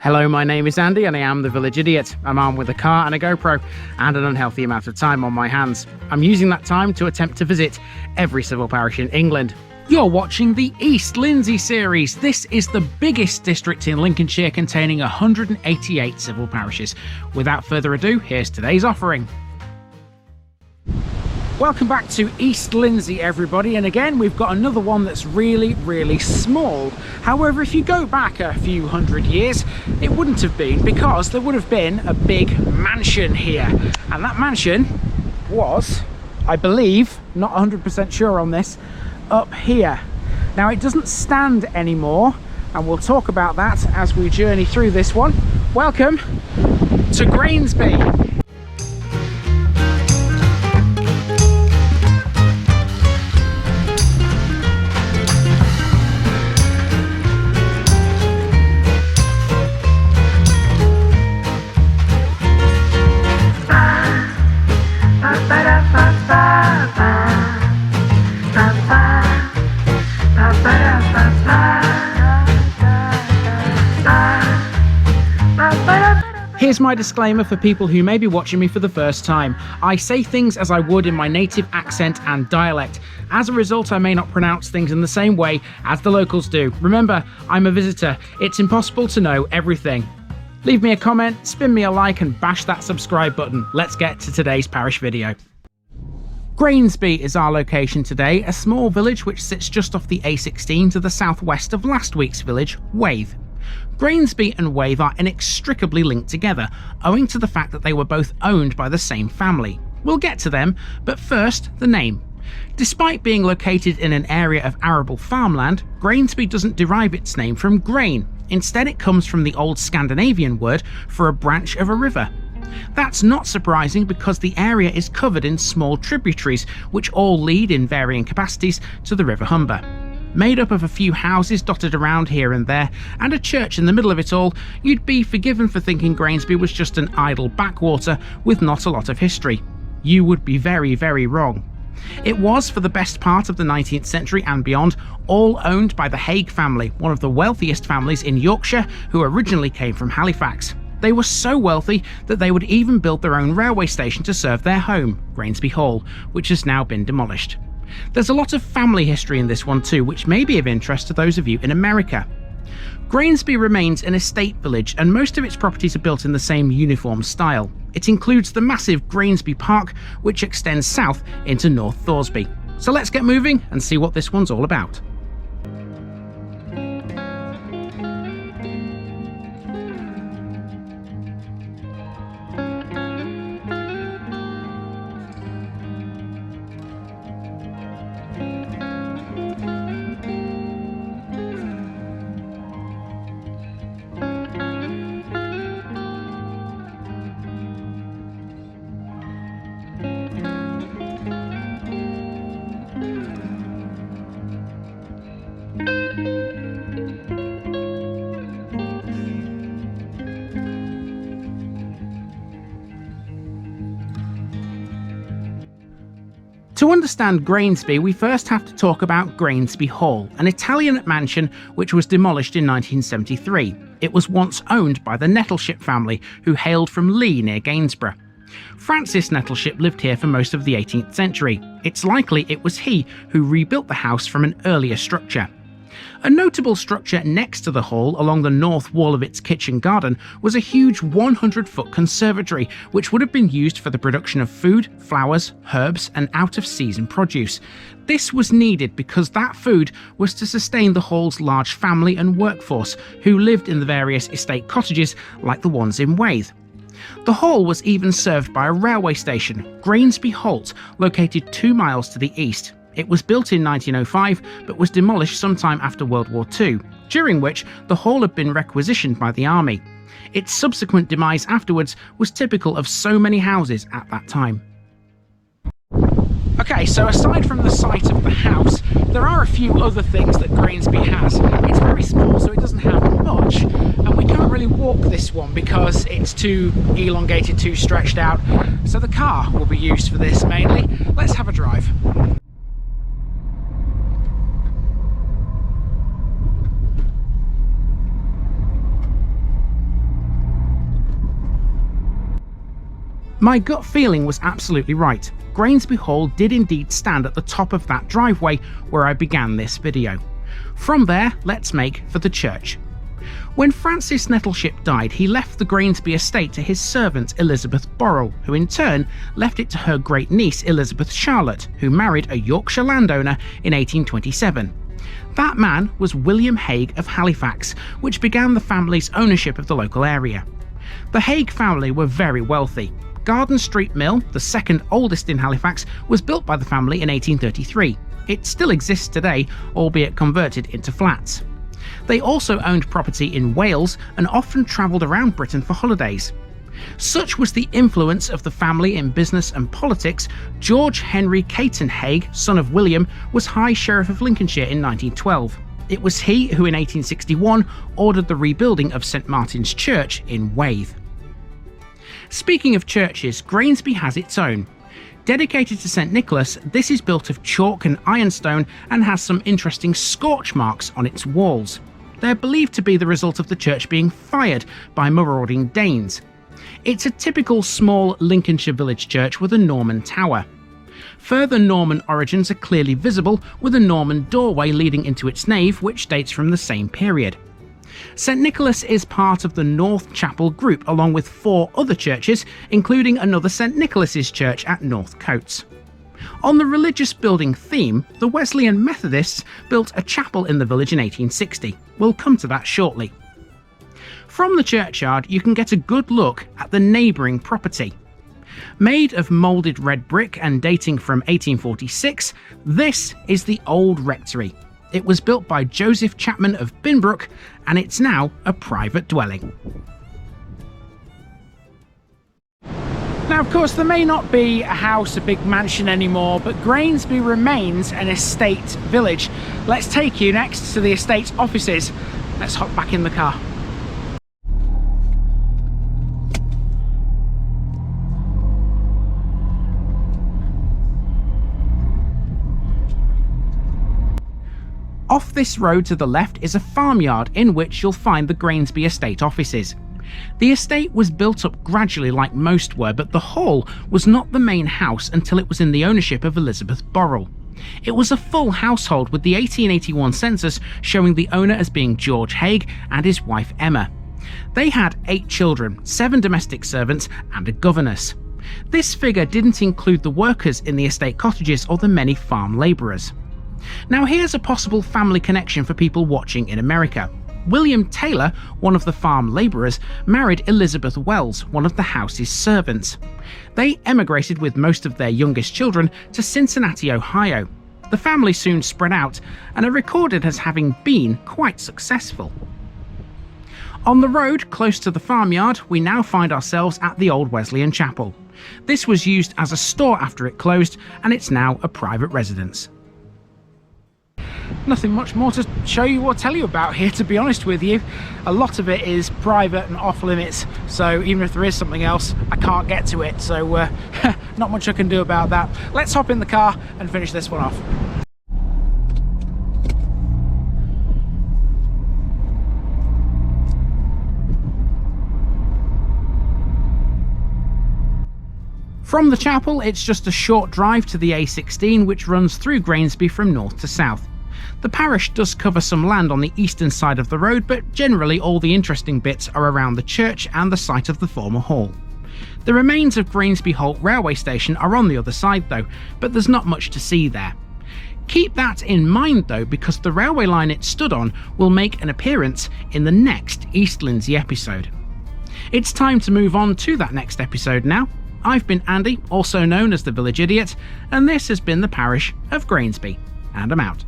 Hello, my name is Andy and I am the Village Idiot. I'm armed with a car and a GoPro and an unhealthy amount of time on my hands. I'm using that time to attempt to visit every civil parish in England. You're watching the East Lindsey series. This is the biggest district in Lincolnshire, containing 188 civil parishes. Without further ado, here's today's offering. Welcome back to East Lindsey, everybody, and again we've got another one that's really small. However, if you go back a few hundred years, it wouldn't have been, because there would have been a big mansion here, and that mansion was, I believe, not 100% sure on this, up here. Now it doesn't stand anymore, and we'll talk about that as we journey through this one. Welcome to Grainsby. Here's my disclaimer for people who may be watching me for the first time. I say things as I would in my native accent and dialect. As a result, I may not pronounce things in the same way as the locals do. Remember, I'm a visitor. It's impossible to know everything. Leave me a comment, spin me a like, and bash that subscribe button. Let's get to today's parish video. Grainsby is our location today, a small village which sits just off the A16 to the southwest of last week's village, Waithe. Grainsby and Waithe are inextricably linked together, owing to the fact that they were both owned by the same family. We'll get to them, but first, the name. Despite being located in an area of arable farmland, Grainsby doesn't derive its name from grain. Instead, it comes from the old Scandinavian word for a branch of a river. That's not surprising, because the area is covered in small tributaries, which all lead in varying capacities to the River Humber. Made up of a few houses dotted around here and there, and a church in the middle of it all, you'd be forgiven for thinking Grainsby was just an idle backwater with not a lot of history. You would be very wrong. It was, for the best part of the 19th century and beyond, all owned by the Hague family, one of the wealthiest families in Yorkshire, who originally came from Halifax. They were so wealthy that they would even build their own railway station to serve their home, Grainsby Hall, which has now been demolished. There's a lot of family history in this one too, which may be of interest to those of you in America. Grainsby remains an estate village, and most of its properties are built in the same uniform style. It includes the massive Grainsby Park, which extends south into North Thoresby. So let's get moving and see what this one's all about. To understand Grainsby, we first have to talk about Grainsby Hall, an Italian mansion which was demolished in 1973. It was once owned by the Nettleship family, who hailed from Lee near Gainsborough. Francis Nettleship lived here for most of the 18th century. It's likely it was he who rebuilt the house from an earlier structure. A notable structure next to the hall, along the north wall of its kitchen garden, was a huge 100-foot conservatory, which would have been used for the production of food, flowers, herbs, and out-of-season produce. This was needed because that food was to sustain the hall's large family and workforce, who lived in the various estate cottages like the ones in Waithe. The hall was even served by a railway station, Grainsby Halt, located 2 miles to the east. It was built in 1905, but was demolished sometime after World War II, during which the hall had been requisitioned by the army. Its subsequent demise afterwards was typical of so many houses at that time. Okay, so aside from the site of the house, there are a few other things that Grainsby has. It's very small, so it doesn't have much, and we can't really walk this one because it's too elongated, too stretched out, so the car will be used for this mainly. Let's have a drive. My gut feeling was absolutely right. Grainsby Hall did indeed stand at the top of that driveway where I began this video. From there, let's make for the church. When Francis Nettleship died, he left the Grainsby estate to his servant Elizabeth Borrell, who in turn left it to her great-niece Elizabeth Charlotte, who married a Yorkshire landowner in 1827. That man was William Hague of Halifax, which began the family's ownership of the local area. The Hague family were very wealthy. Garden Street Mill, the second oldest in Halifax, was built by the family in 1833. It still exists today, albeit converted into flats. They also owned property in Wales and often travelled around Britain for holidays. Such was the influence of the family in business and politics, George Henry Caton Hague, son of William, was High Sheriff of Lincolnshire in 1912. It was he who in 1861 ordered the rebuilding of St Martin's Church in Waithe. Speaking of churches, Grainsby has its own. Dedicated to St Nicholas, this is built of chalk and ironstone and has some interesting scorch marks on its walls. They're believed to be the result of the church being fired by marauding Danes. It's a typical small Lincolnshire village church with a Norman tower. Further Norman origins are clearly visible, with a Norman doorway leading into its nave, which dates from the same period. St Nicholas is part of the North Chapel group, along with 4 other churches, including another St Nicholas's Church at North Coates. On the religious building theme, the Wesleyan Methodists built a chapel in the village in 1860. We'll come to that shortly. From the churchyard, you can get a good look at the neighbouring property. Made of moulded red brick and dating from 1846, this is the old rectory. It was built by Joseph Chapman of Binbrook, and it's now a private dwelling. Now, of course, there may not be a house, a big mansion anymore, but Grainsby remains an estate village. Let's take you next to the estate's offices. Let's hop back in the car. Off this road to the left is a farmyard in which you'll find the Grainsby estate offices. The estate was built up gradually like most were, but the hall was not the main house until it was in the ownership of Elizabeth Borrell. It was a full household, with the 1881 census showing the owner as being George Hague and his wife Emma. They had 8 children, 7 domestic servants and a governess. This figure didn't include the workers in the estate cottages or the many farm labourers. Now here's a possible family connection for people watching in America. William Taylor, one of the farm labourers, married Elizabeth Wells, one of the house's servants. They emigrated with most of their youngest children to Cincinnati, Ohio. The family soon spread out and are recorded as having been quite successful. On the road close to the farmyard, we now find ourselves at the old Wesleyan Chapel. This was used as a store after it closed, and it's now a private residence. Nothing much more to show you or tell you about here, to be honest with you. A lot of it is private and off limits, so even if there is something else, I can't get to it, so not much I can do about that. Let's hop in the car and finish this one off. From the chapel, it's just a short drive to the A16, which runs through Grainsby from north to south. The parish does cover some land on the eastern side of the road, but generally all the interesting bits are around the church and the site of the former hall. The remains of Grainsby Hall railway station are on the other side though, but there's not much to see there. Keep that in mind though, because the railway line it stood on will make an appearance in the next East Lindsey episode. It's time to move on to that next episode now. I've been Andy, also known as the Village Idiot, and this has been the parish of Grainsby, and I'm out.